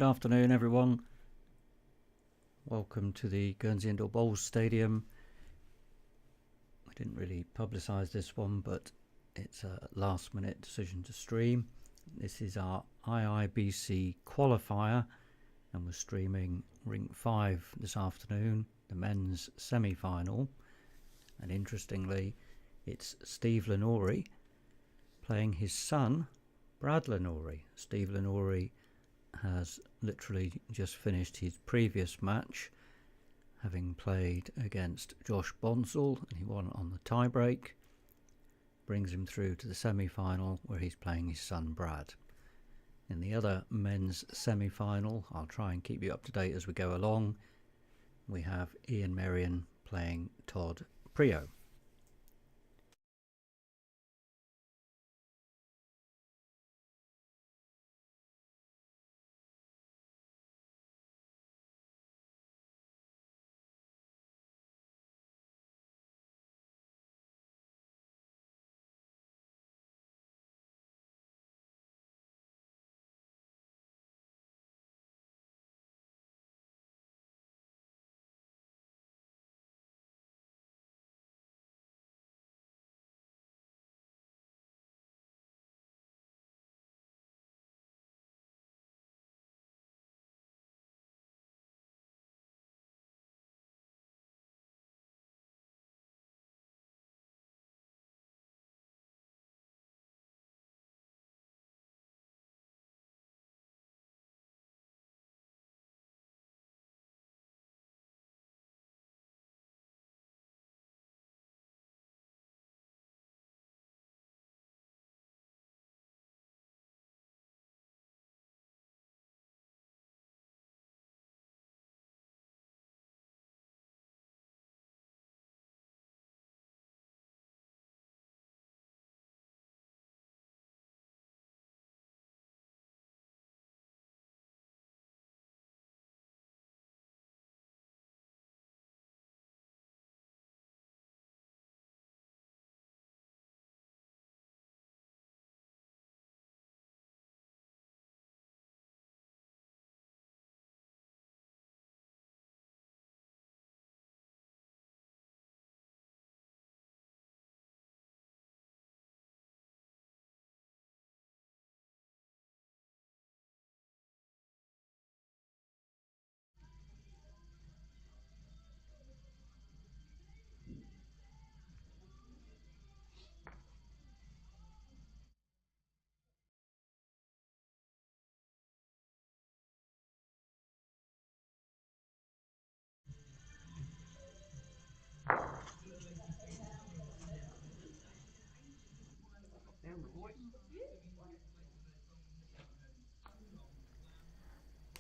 Good afternoon, everyone. Welcome to the Guernsey Indoor Bowls Stadium. I didn't really publicise this one, but it's a last-minute decision to stream. This is our IIBC qualifier, and we're streaming Ring 5 this afternoon, the men's semi-final. And interestingly, it's Steve Lenori playing his son, Brad Lenori. Steve Lenori has literally just finished his previous match, having played against Josh Bonsall, and he won on the tiebreak. Brings him through to the semi-final, where he's playing his son Brad. In the other men's semi-final, I'll try and keep you up to date as we go along, we have Ian Merrion playing Todd Prio.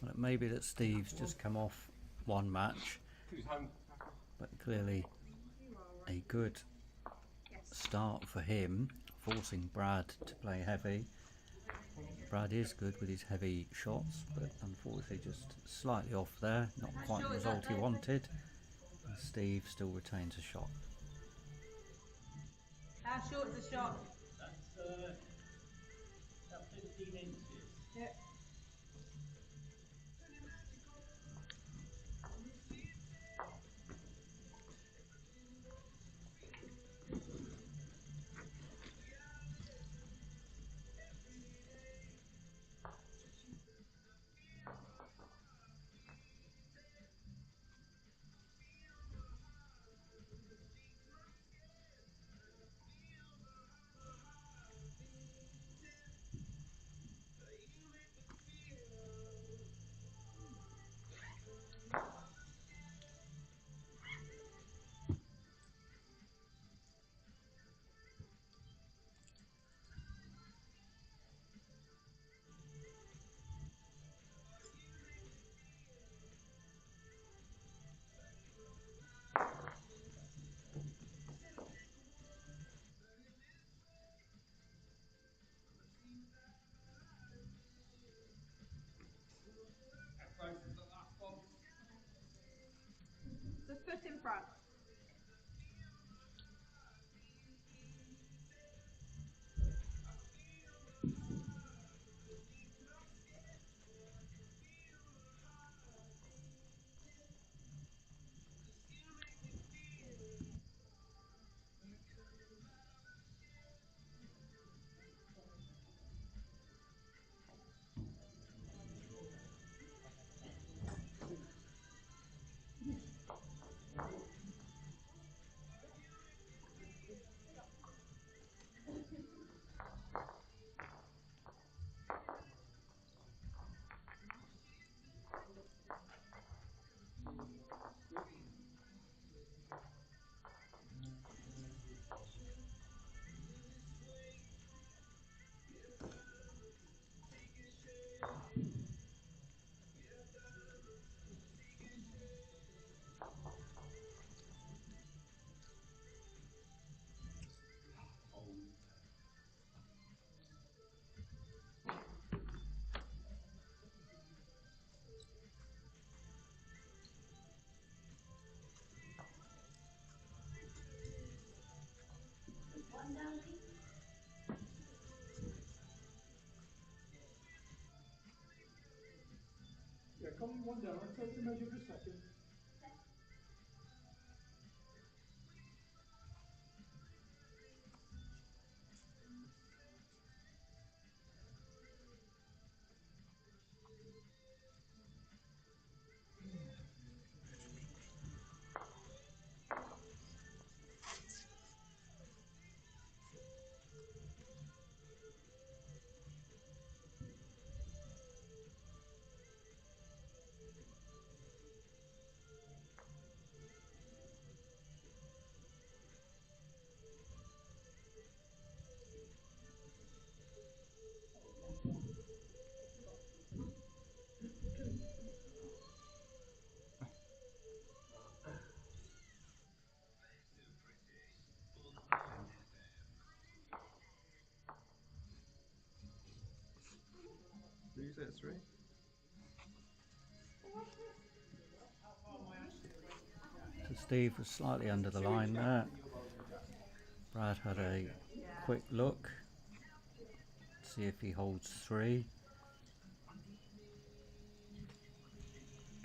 Well, it may be that Steve's just come off one match, but clearly a good start for him, forcing Brad to play heavy. Brad is good with his heavy shots, but unfortunately just slightly off there, not quite the result he wanted. And Steve still retains a shot. How short's the shot? That's about 15 inches. Yeah. Just put in front. Yeah, come one down. I'll take the measure for a second. Did you say it's 3? So Steve was slightly under the line there. Brad had a quick look to see if he holds 3.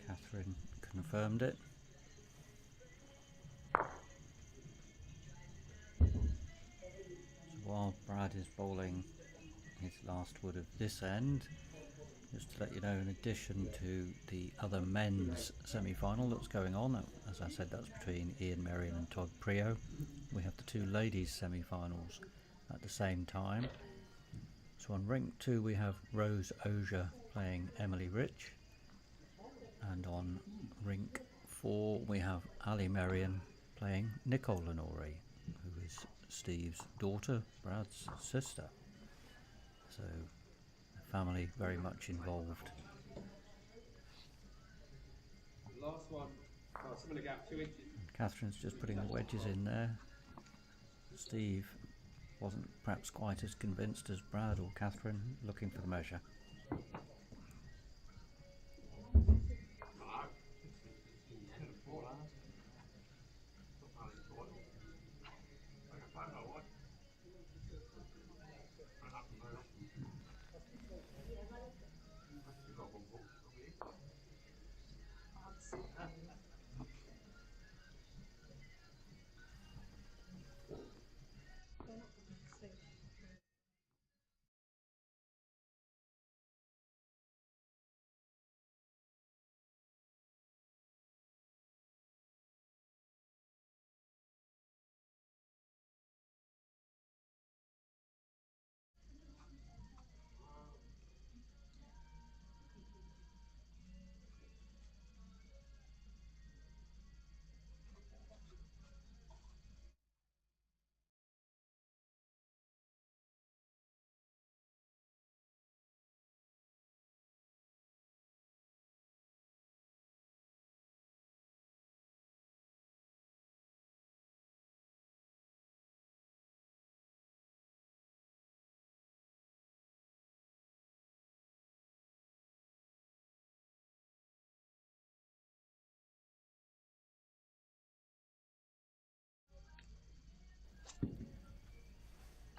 Catherine confirmed it. So while Brad is bowling his last wood of this end, just to let you know, in addition to the other men's semi-final that's going on, as I said, that's between Ian Merrion and Todd Prio, we have the 2 ladies semi-finals at the same time. So on rink 2 we have Rose Ozier playing Emily Rich, and on rink 4 we have Ali Merrion playing Nicole Lenore, who is Steve's daughter, Brad's sister. So the family very much involved. Last one. Oh, some in the gap, 2 inches. And Catherine's just putting the wedges in there. Steve wasn't perhaps quite as convinced as Brad or Catherine, looking for the measure.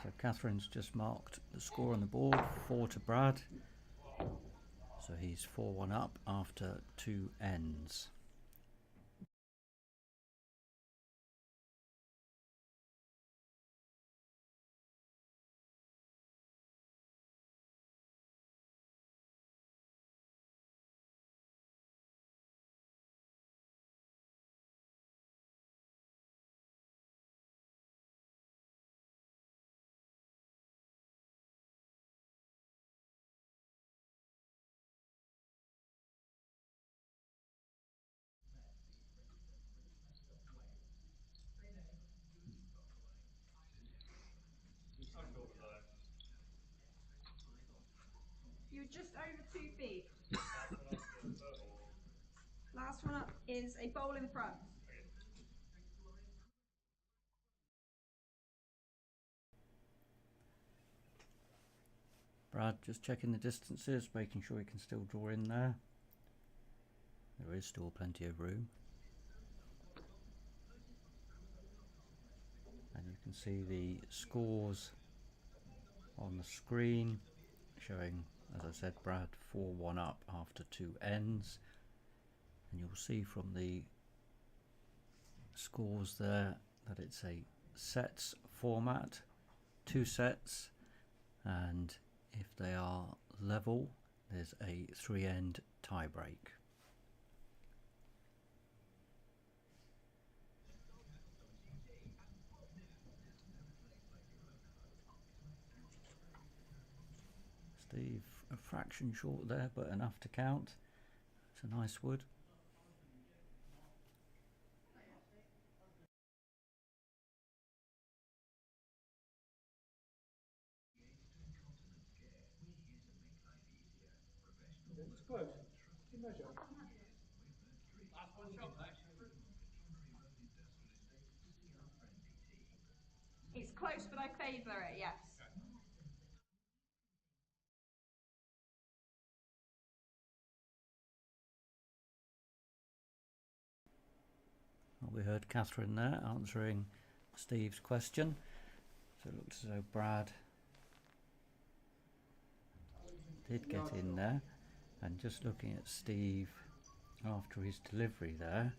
So Catherine's just marked the score on the board, 4 to Brad. So he's 4-1 up after 2 ends. is just over 2 feet. Last one up is a bowl in front. Brad just checking the distances, making sure he can still draw in there. There is still plenty of room. And you can see the scores on the screen showing, as I said, Brad 4-1 up after 2 ends. And you'll see from the scores there that it's a sets format, 2 sets, and if they are level there's a 3-end tie break. Steve a fraction short there, but enough to count. It's a nice wood. It's close. You measure. Last one shot, mate. It's close, but I favour it, yes. Well, we heard Catherine there answering Steve's question. So it looks as though Brad did get in there. And just looking at Steve after his delivery there,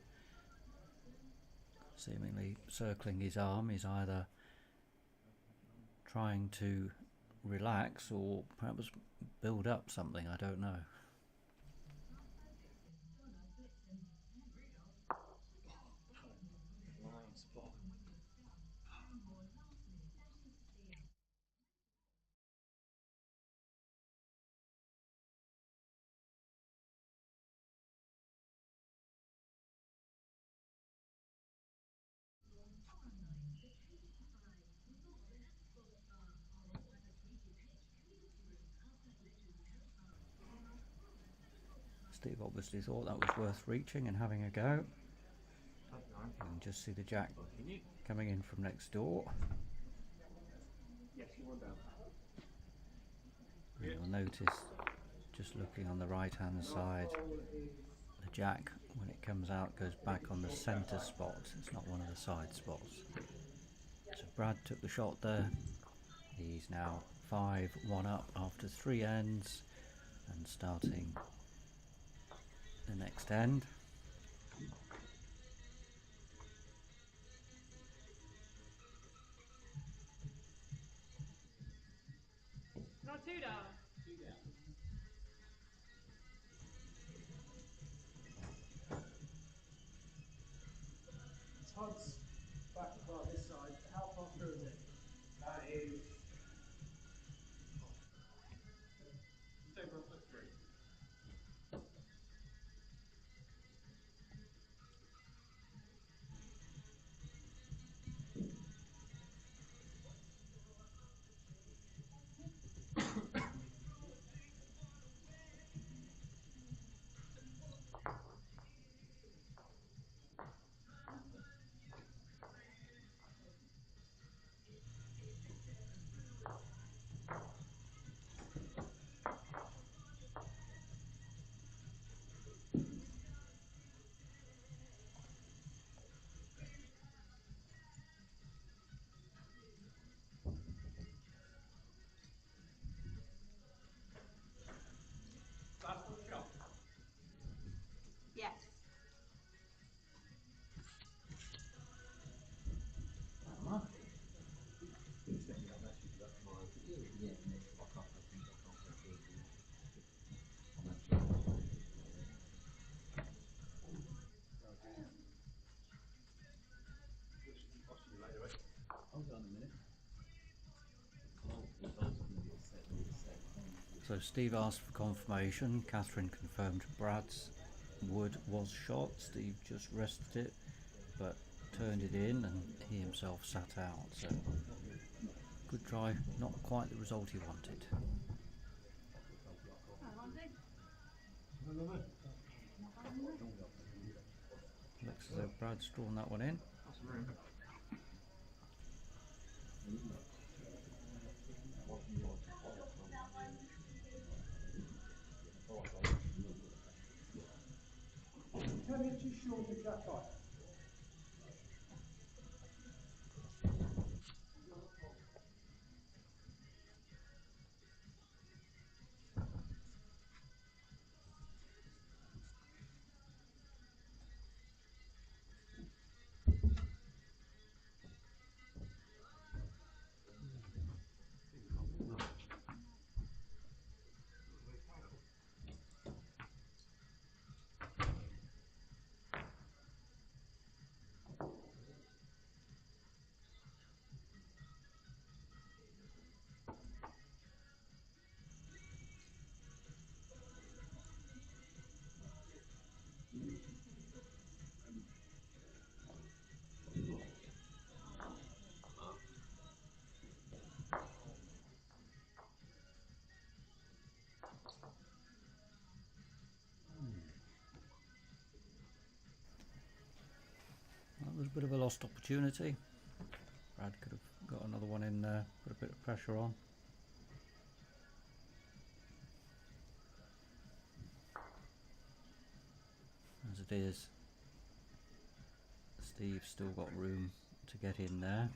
seemingly circling his arm, he's either trying to relax or perhaps build up something, I don't know. Steve obviously thought that was worth reaching and having a go. You can just see the jack coming in from next door. Yes, you want down. You'll notice, just looking on the right hand side, the jack, when it comes out, goes back on the centre spot. It's not one of the side spots. So Brad took the shot there. He's now 5-1 up after 3 ends and starting the next end. Not 2 down. Todd's back by this side. How far through is it? That is just over a foot through. Last one shot. Yes. So Steve asked for confirmation. Catherine confirmed Brad's wood was shot. Steve just rested it, but turned it in, and he himself sat out. So good try, not quite the result he wanted. Looks as though Brad's drawn that one in. Ten inches short of that height. That was a bit of a lost opportunity. Brad could have got another one in there, put a bit of pressure on. As it is, Steve's still got room to get in there.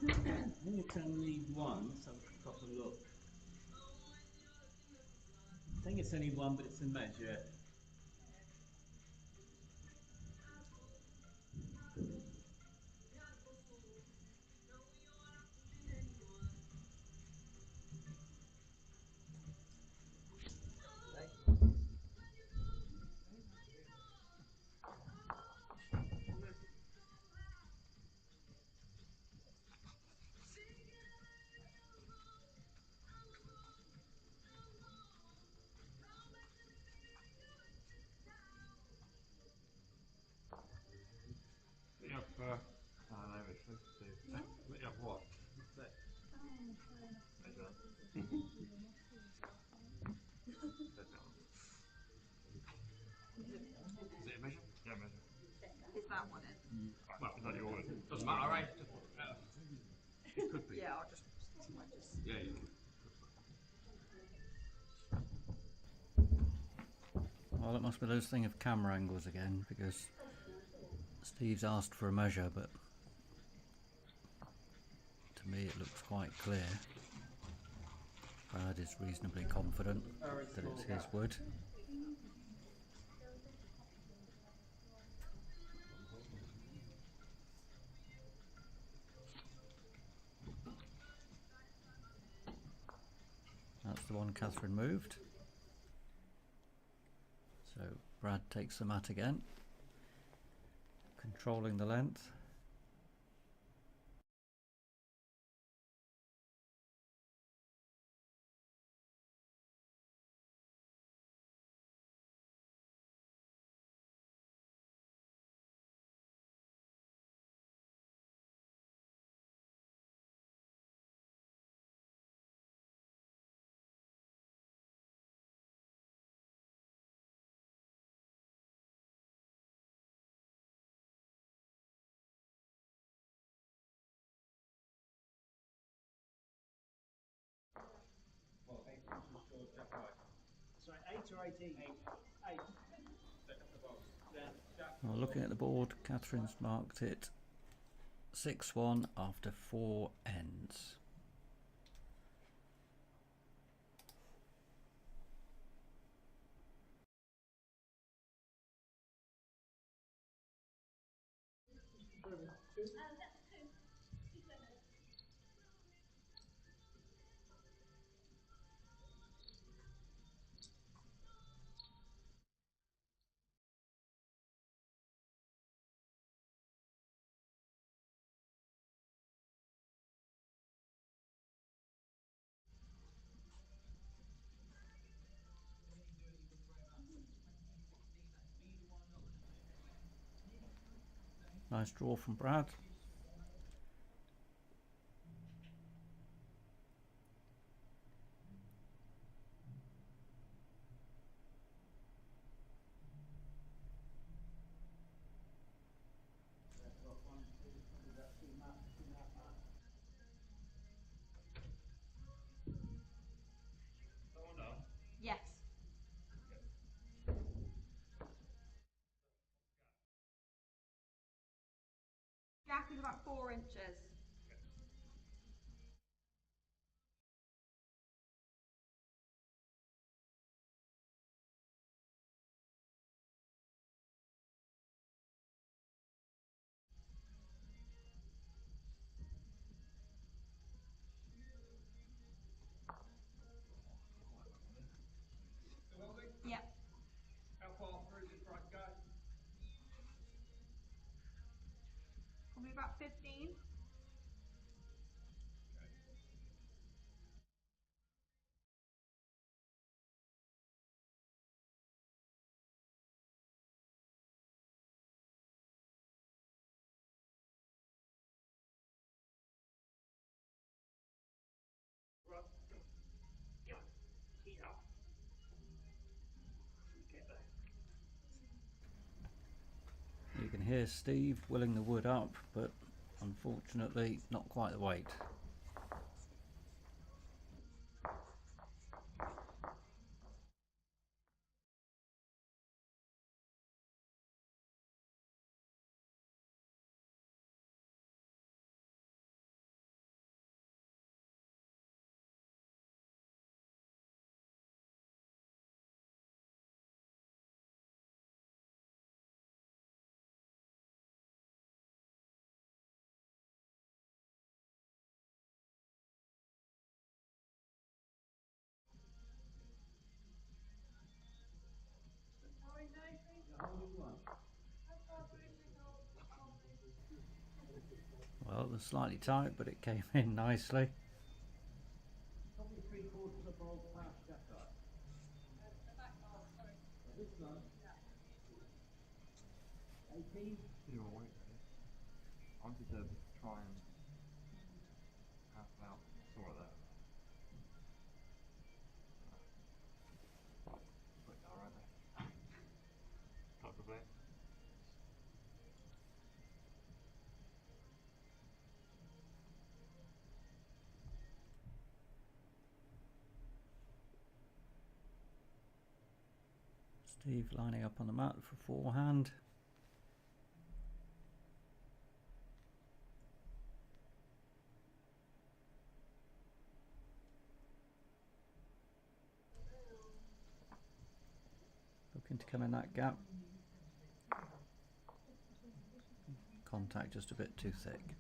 I think it's only one, so have a proper look. I think it's only one, but it's a measure. What? Is it a measure? Yeah, measure. Is that one in? Well, is that yours? Doesn't matter, right? It could be. Yeah, I'll just. Yeah, yeah. Well, it must be those thing of camera angles again, because Steve's asked for a measure, but to me it looks quite clear. Brad is reasonably confident that it's his wood. That's the one Catherine moved. So Brad takes the mat again, controlling the length. Sorry, 8 or 18? 8. Well, looking at the board, Catherine's marked it 6-1 after 4 ends. Nice draw from Brad. Yes. Jack is about 4 inches. Yep. How far through did Brad go? Probably about 15. You can hear Steve willing the wood up, but unfortunately not quite the weight. Well, it was slightly tight, but it came in nicely. Probably 3/4 of ball past that guy. This one? 18? You know, wait, really. I wanted to try and have out sort of that. But alright there. Can't complain. Steve lining up on the mat for forehand. Looking to come in that gap. Contact just a bit too thick.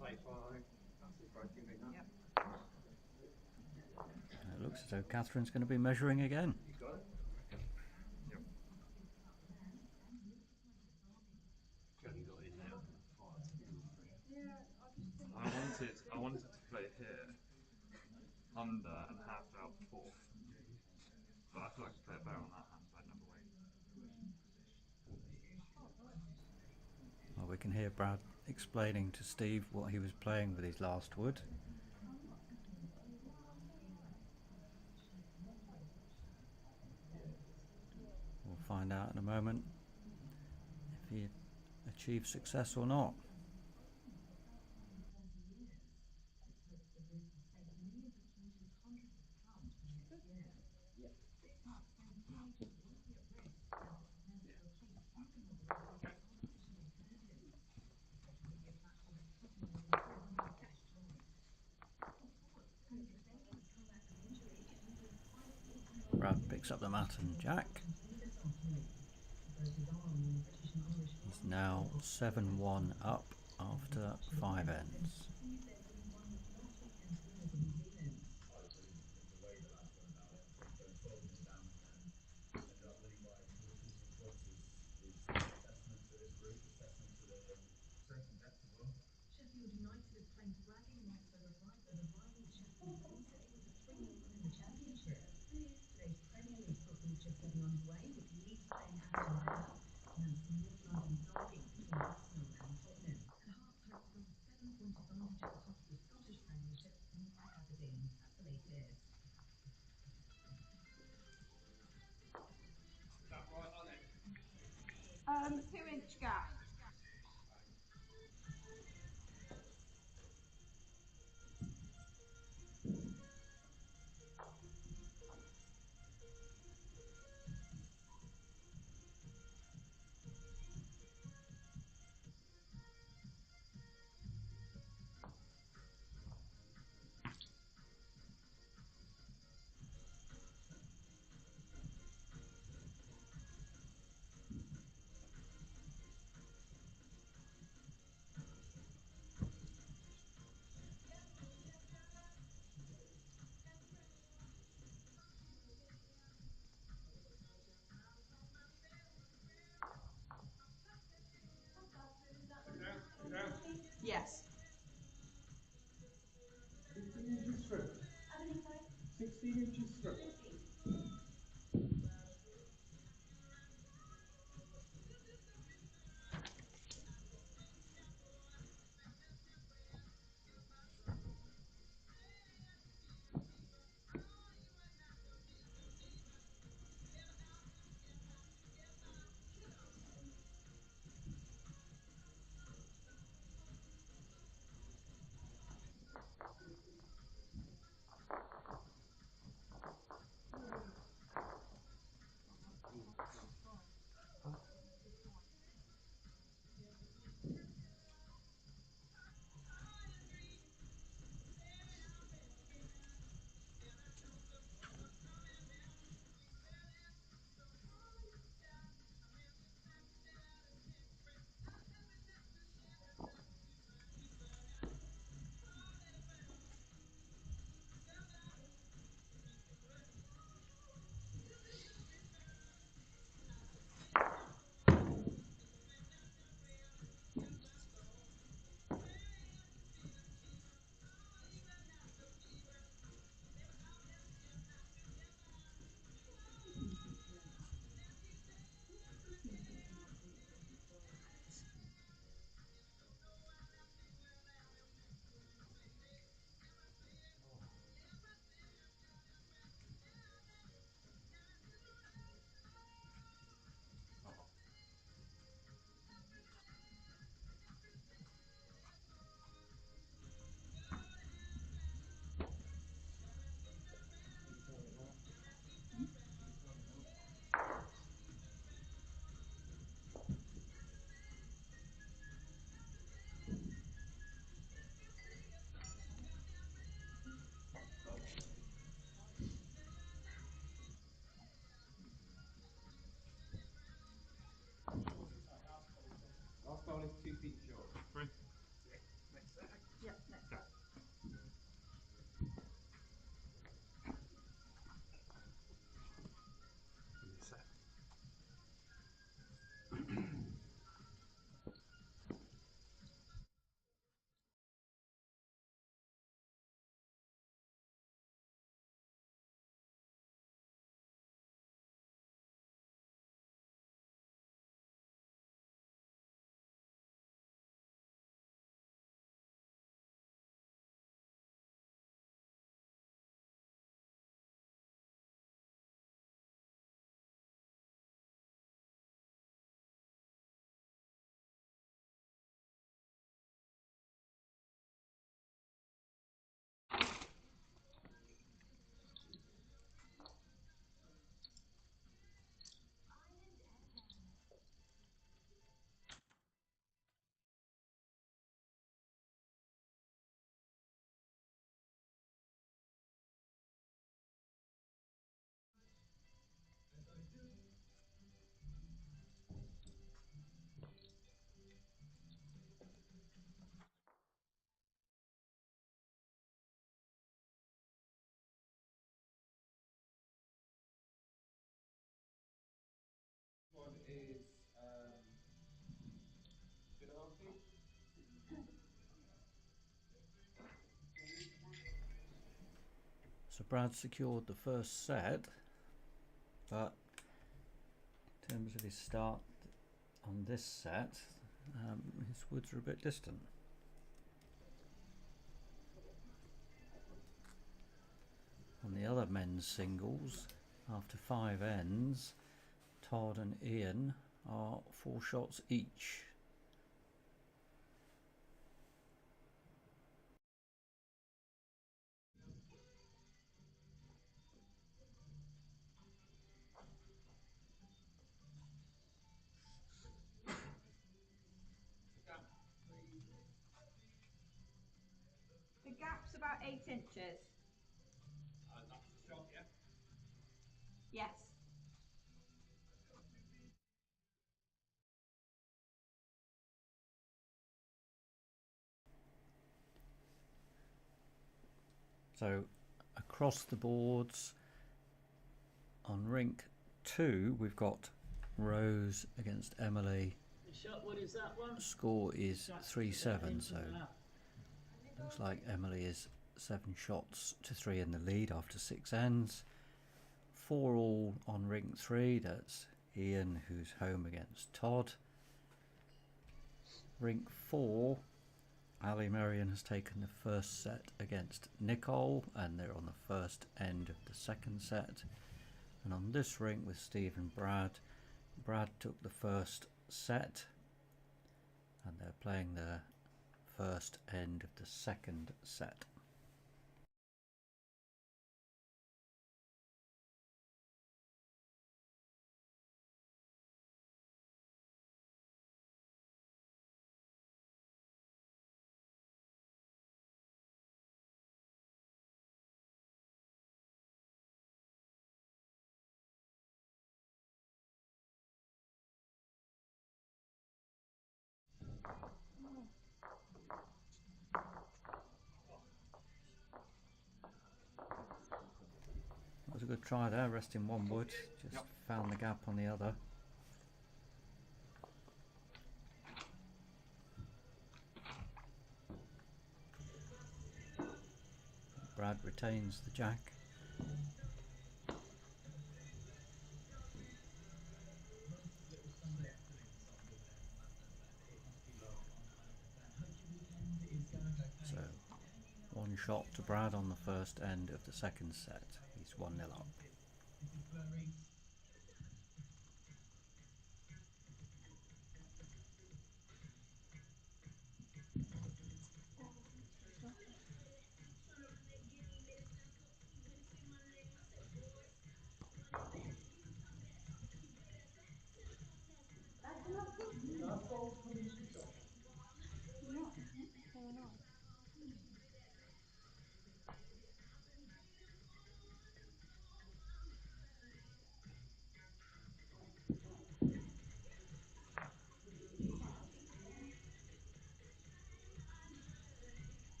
Yep. It looks as though Catherine's going to be measuring again. You got it? Yep. Only got in there. I wanted to play here under and half out before. But I feel like I could play it better on that hand side number weight. Well, we can hear Brad explaining to Steve what he was playing with his last wood. We'll find out in a moment if he achieved success or not. Brad picks up the mat and jack. He's now 7-1 up after 5 ends. Yes. 16 inches strip. 16 inches strip. Last bowl is 2 feet short. Three. Yep, next up. Set. One is good halfing. So Brad secured the first set, but in terms of his start on this set, his woods are a bit distant. On the other men's singles, after 5 ends, Todd and Ian are 4 shots each. The gap's about 8 inches. That's the shot, yeah? Yes. So across the boards on rink 2 we've got Rose against Emily The shot, what is that one? Score is Shots 3-7, into so the lap. looks like Emily is 7 shots to 3 in the lead after 6 ends. 4 all on ring 3. That's Ian, who's home against Todd. Ring 4, Ali Marion has taken the first set against Nicole, and they're on the first end of the second set. And on this ring with Steve and Brad, Brad took the first set, and they're playing the first end of the second set. That was a good try there, resting one wood, just found the gap on the other. Brad retains the jack. So, one shot to Brad on the first end of the second set. He's 1-0 up.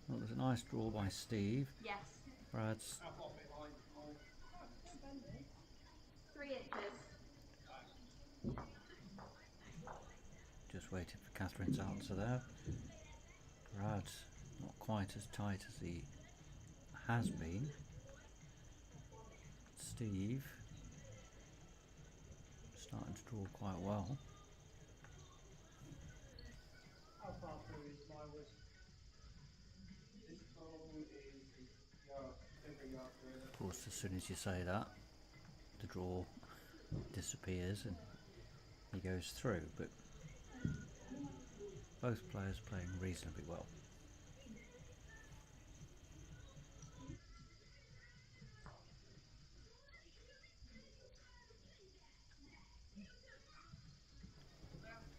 Well, it was a nice draw by Steve. Yes. Brad's 3 inches. just waiting for Catherine's answer there. Brad's not quite as tight as he has been. Steve starting to draw quite well. How far through is my wood? This hole is yard, every yard through. Of course, as soon as you say that, the draw disappears and he goes through, but both players playing reasonably well.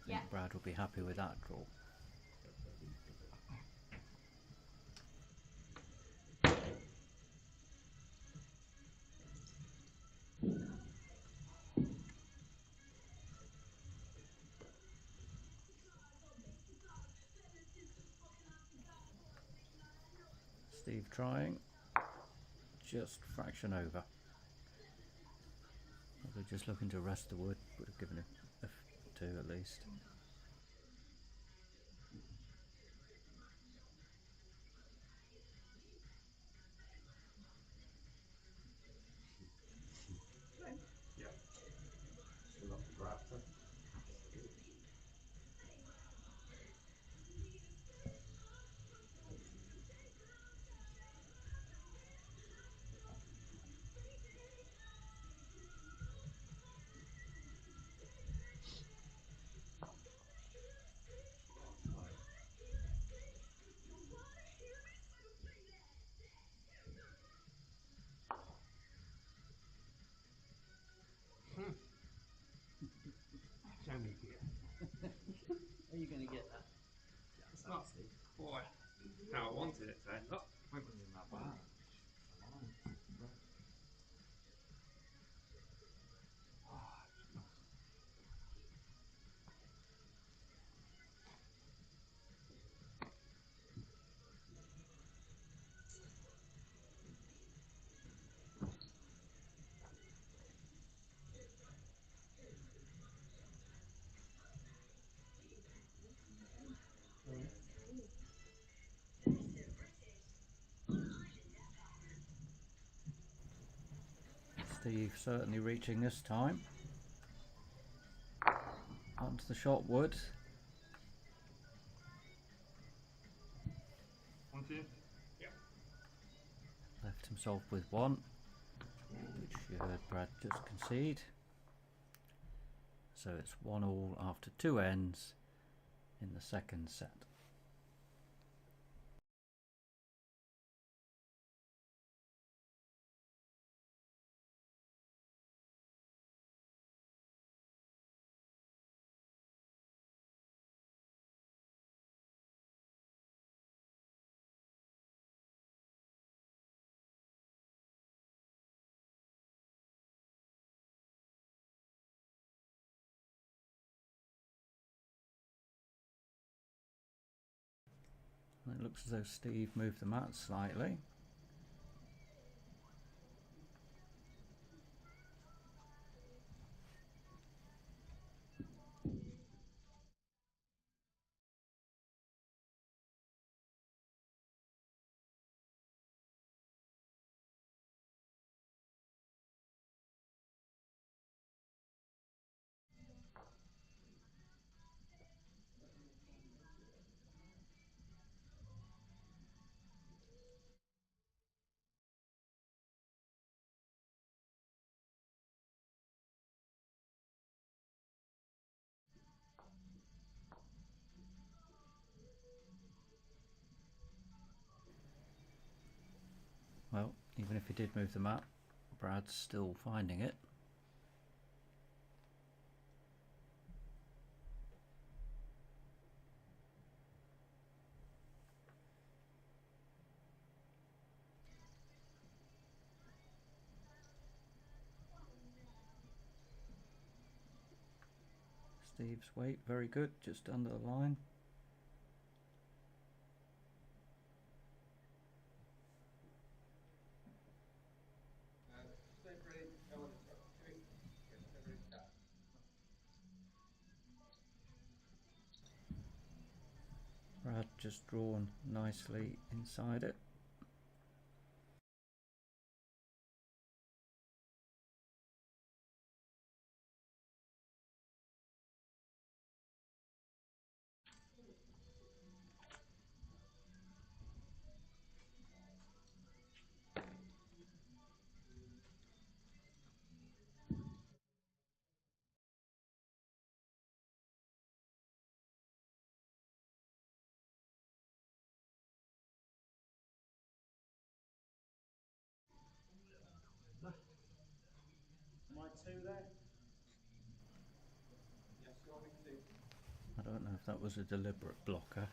I think Brad will be happy with that draw. Steve trying, just fraction over. Probably just looking to rest the wood, would have given him a 2 at least. how I wanted it to end up. It wasn't even that bad. Steve certainly reaching this time. Onto the shot wood. Want you? Left himself with one, which you heard Brad just concede. So it's 1-1 after 2 ends in the second set. And it looks as though Steve moved the mat slightly. Well, even if he did move the mat, Brad's still finding it. Steve's weight, very good, just under the line. Stay ready. Go on, start. Stay ready, start. Brad just drawn nicely inside it. Am I two there? Yes, you're on two. I don't know if that was a deliberate blocker.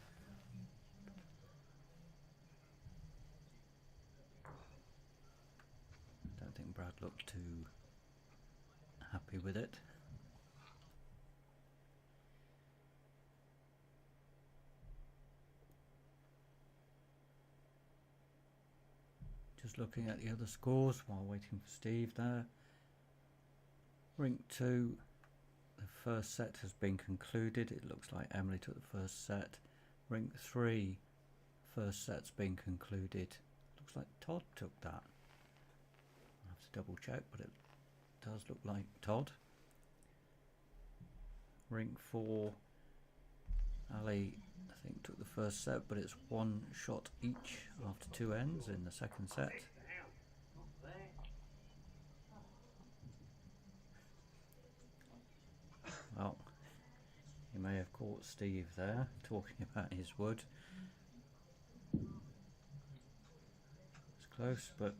I don't think Brad looked too happy with it. Just looking at the other scores while waiting for Steve there. Rink 2, the first set has been concluded. It looks like Emily took the first set. Rink 3, first set's been concluded. Looks like Todd took that. I'll have to double check, but it does look like Todd. Rink 4, Ali, I think, took the first set, but it's 1 shot each after 2 ends in the second set. Well, you may have caught Steve there talking about his wood. It's close, but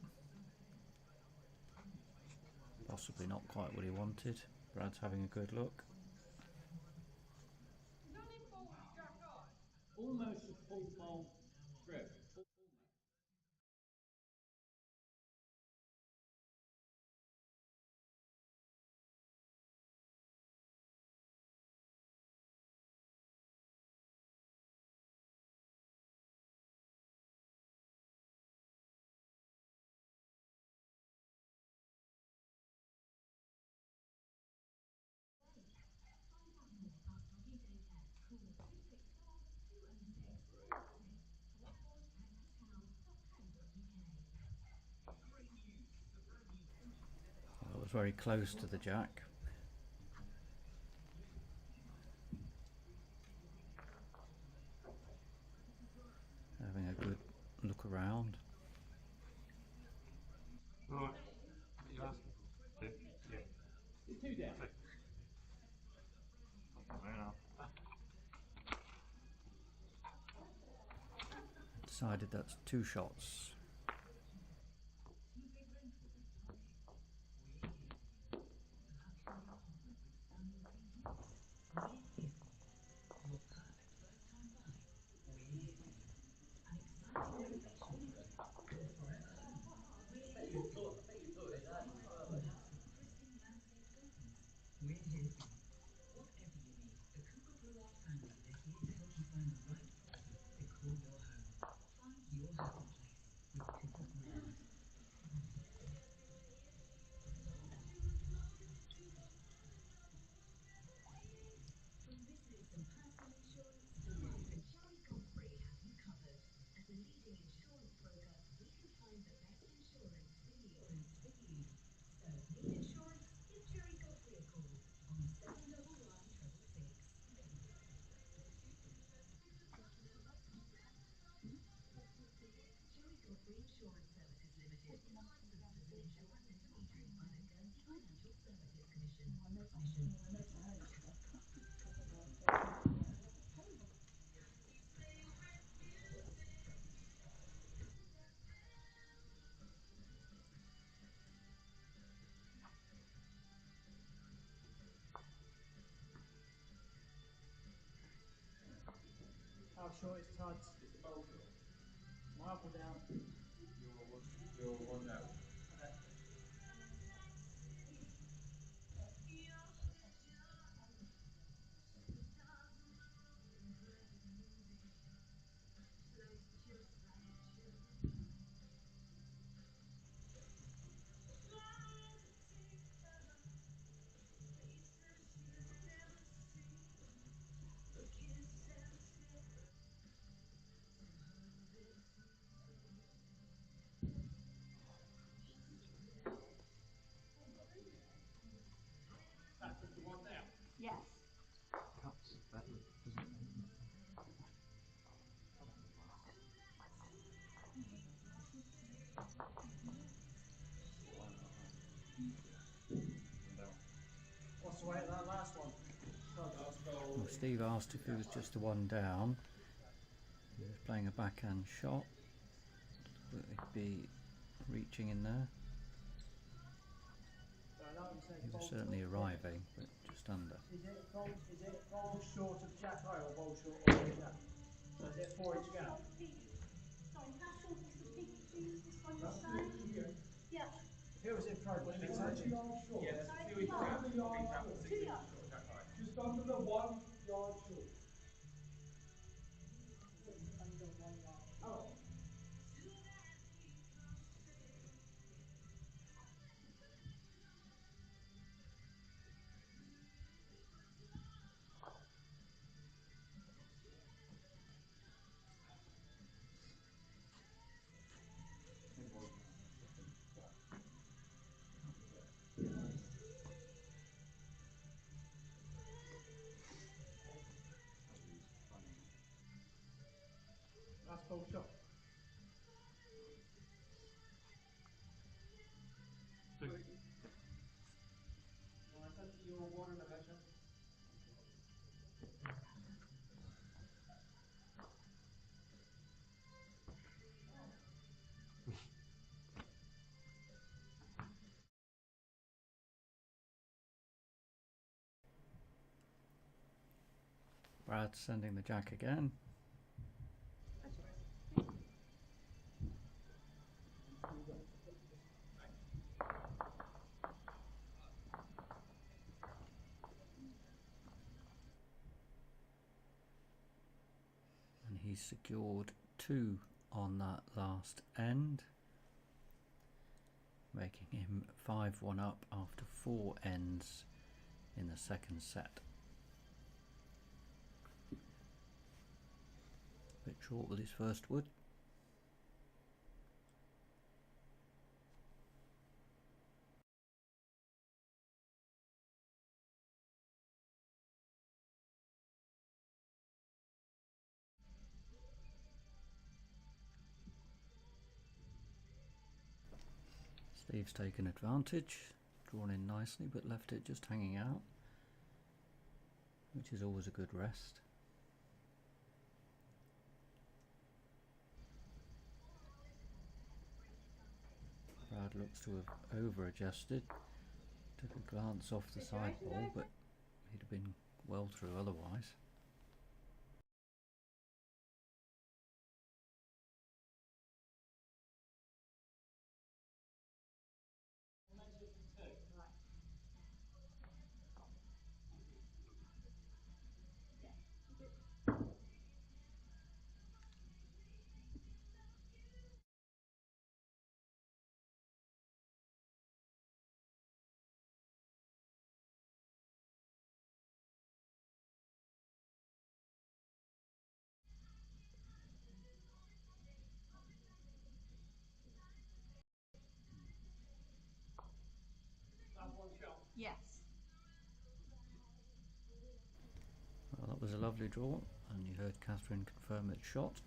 possibly not quite what he wanted. Brad's having a good look. There's only 40 jack on. Almost a full bowl Rev. That was very close to the jack. Having a good look around. Right. What are you asking for? Two? Yeah. Two down. Okay. Fair enough. Decided that's 2 shots. How short is Tud's? It's a bowl shot. Am I up or down? You're one down. Okay. That's just the one down. Yes. Cuts better, doesn't it? What's the weight of that last one? Last bowl. Well, Steve asked if it was just the 1 down. He was playing a backhand shot. Will it be reaching in there? So I know you say He was bowl certainly short. arriving, but just under. Is it bowl short of jack high or bowl short of the jack? So is it 4 each gap? Sorry, how short is the pink juice this one That's you're saying? Yeah. If it was in pro, would it be touching? Yeah, that's Sorry, a 2 inch yard. gap. 2 inch gap, 6 2 inches yards. short of jack high. Just under the 1 yard short. Oh. That's bowl shot. Two. Well, I said you're 1 and a measure. Brad sending the jack again. That's right. secured 2 on that last end, making him 5-1 up after 4 ends in the second set. Bit short with his first wood. Steve's taken advantage, drawn in nicely but left it just hanging out, which is always a good rest. Brad looks to have over-adjusted, took a glance off the side ball, but he'd have been well through otherwise. Yes. Well, that was a lovely draw, and you heard Catherine confirm its shot.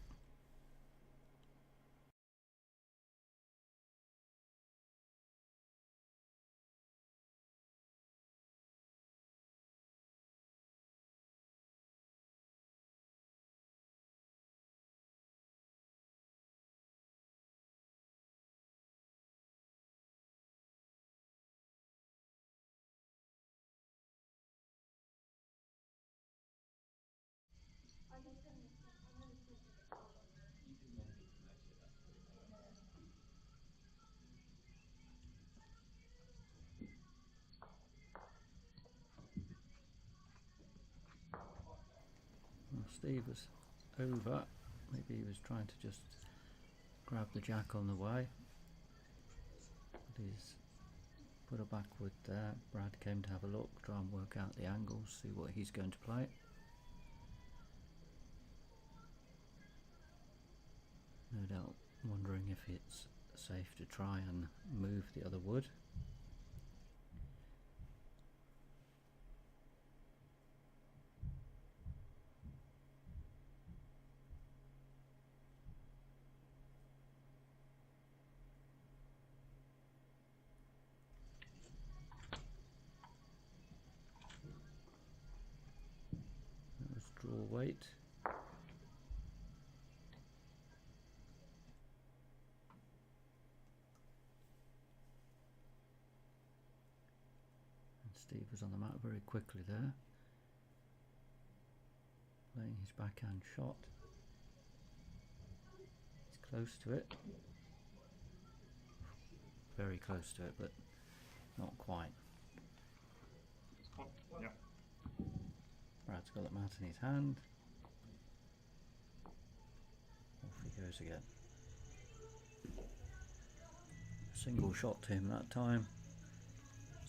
Well, Steve was over. Maybe he was trying to just grab the jack on the way. But he's put a backward there. Brad came to have a look, try and work out the angles, see what he's going to play. No doubt wondering if it's safe to try and move the other wood. That was draw weight. Steve was on the mat very quickly there, playing his backhand shot. He's close to it, very close to it, but not quite. Yeah. Brad's got the mat in his hand. Off he goes again. Single shot to him that time.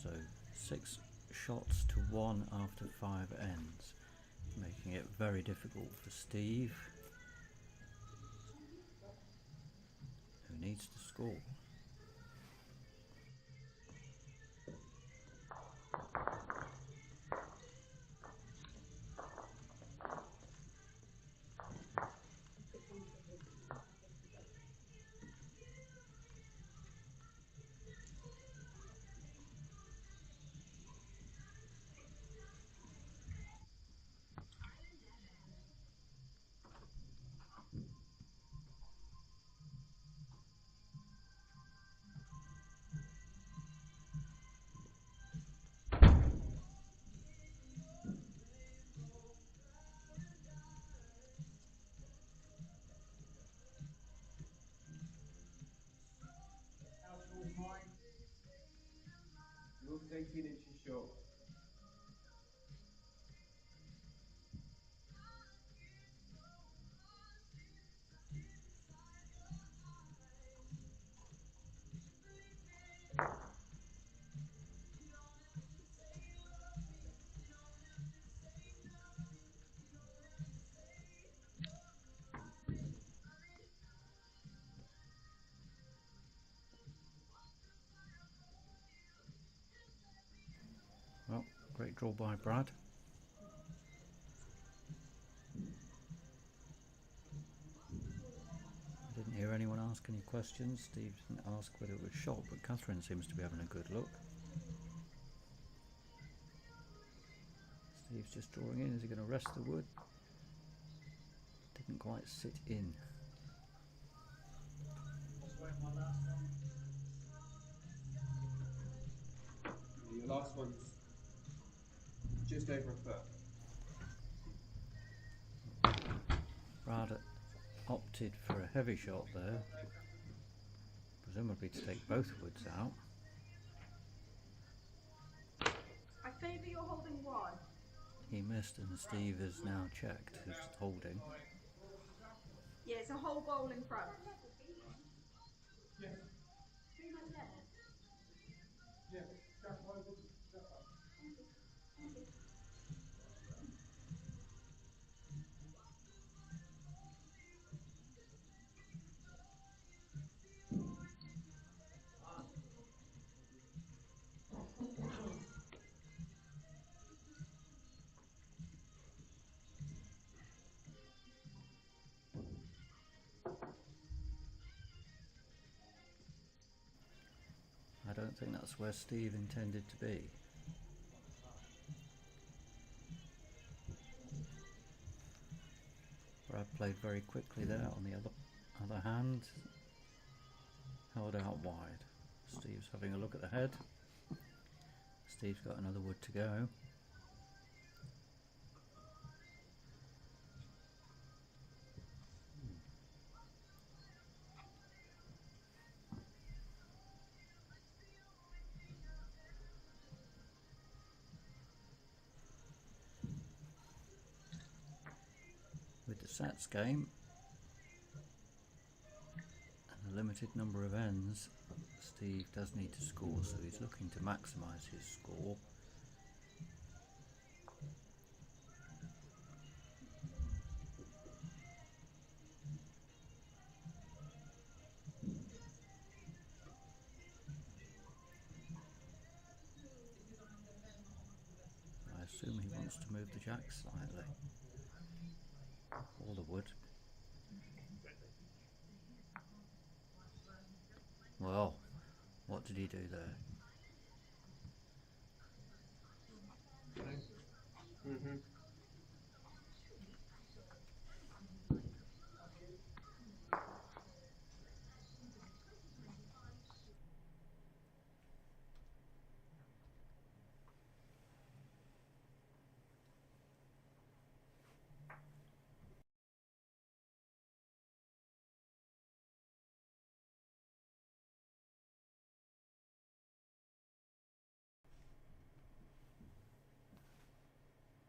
So 6 shots to 1 after 5 ends, making it very difficult for Steve, who needs to score. Looks 18 inches short. Great draw by Brad. I didn't hear anyone ask any questions. Steve didn't ask whether it was shot, but Catherine seems to be having a good look. Steve's just drawing in. Is he going to rest the wood? Didn't quite sit in. Your last one's just over a foot. Brad opted for a heavy shot there, presumably to take both woods out. I favour you're holding one. He missed, and Steve has now checked who's holding. Yeah, it's a whole bowl in front. Yes. Yeah. Jack, why would you? Jack, I don't think that's where Steve intended to be. Brad played very quickly there. On the other hand, held out wide. Steve's having a look at the head. Steve's got another wood to go. With the sets game and a limited number of ends, Steve does need to score, so he's looking to maximise his score. I assume he wants to move the jack slightly, or the wood. Well, what did he do there? Mm-hmm.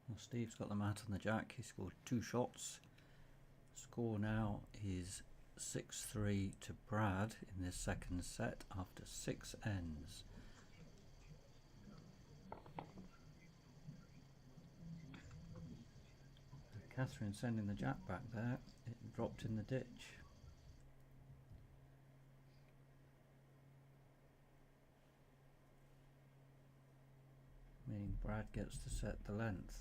Well, Steve's got the mat and the jack. He scored 2 shots. Score now is 6-3 to Brad in this second set after 6 ends. Catherine sending the jack back there. It dropped in the ditch. Meaning Brad gets to set the length.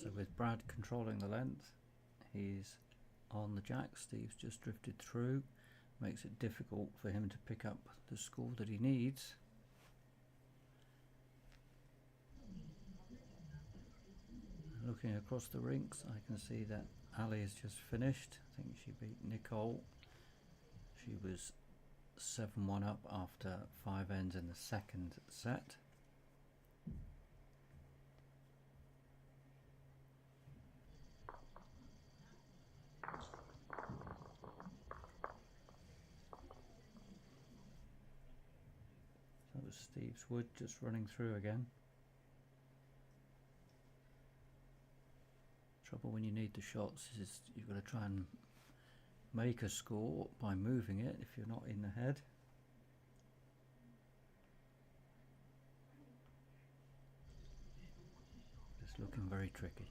So with Brad controlling the length, he's on the jack. Steve's just drifted through. Makes it difficult for him to pick up the score that he needs. Looking across the rinks, I can see that Ali has just finished. I think she beat Nicole. She was 7-1 up after 5 ends in the second set. So that was Steve's wood just running through again. Trouble when you need the shots is you've got to try and make a score by moving it if you're not in the head. It's looking very tricky.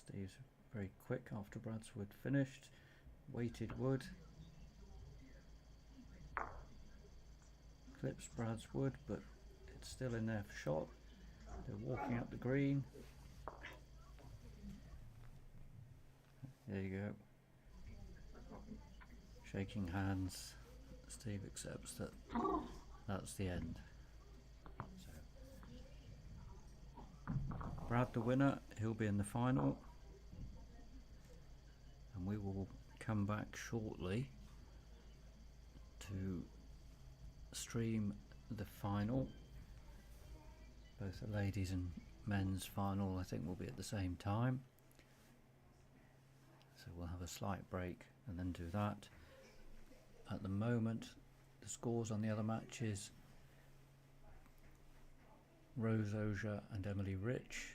Steve's very quick after Brad's wood finished. Weighted wood. Clips Brad's wood, but it's still in there for shot. They're walking up the green. There you go. Shaking hands. Steve accepts that that's the end. So, Brad the winner, he'll be in the final. And we will come back shortly to stream the final. Both the ladies and men's final I think will be at the same time, so we'll have a slight break and then do that. At the moment the scores on the other matches: Rose Oja and Emily Rich.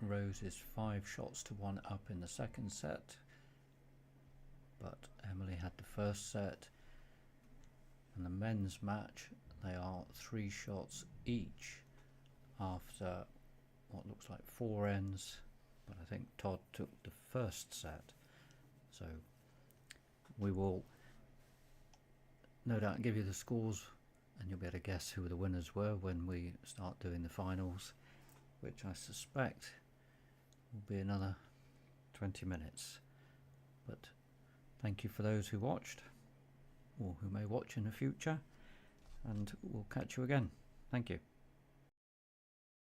Rose is 5 shots to 1 up in the second set, but Emily had the first set. And the men's match, they are 3 shots each after what looks like 4 ends, but I think Todd took the first set. So we will no doubt give you the scores and you'll be able to guess who the winners were when we start doing the finals, which I suspect will be another 20 minutes. But thank you for those who watched, or who may watch in the future, and we'll catch you again. Thank you.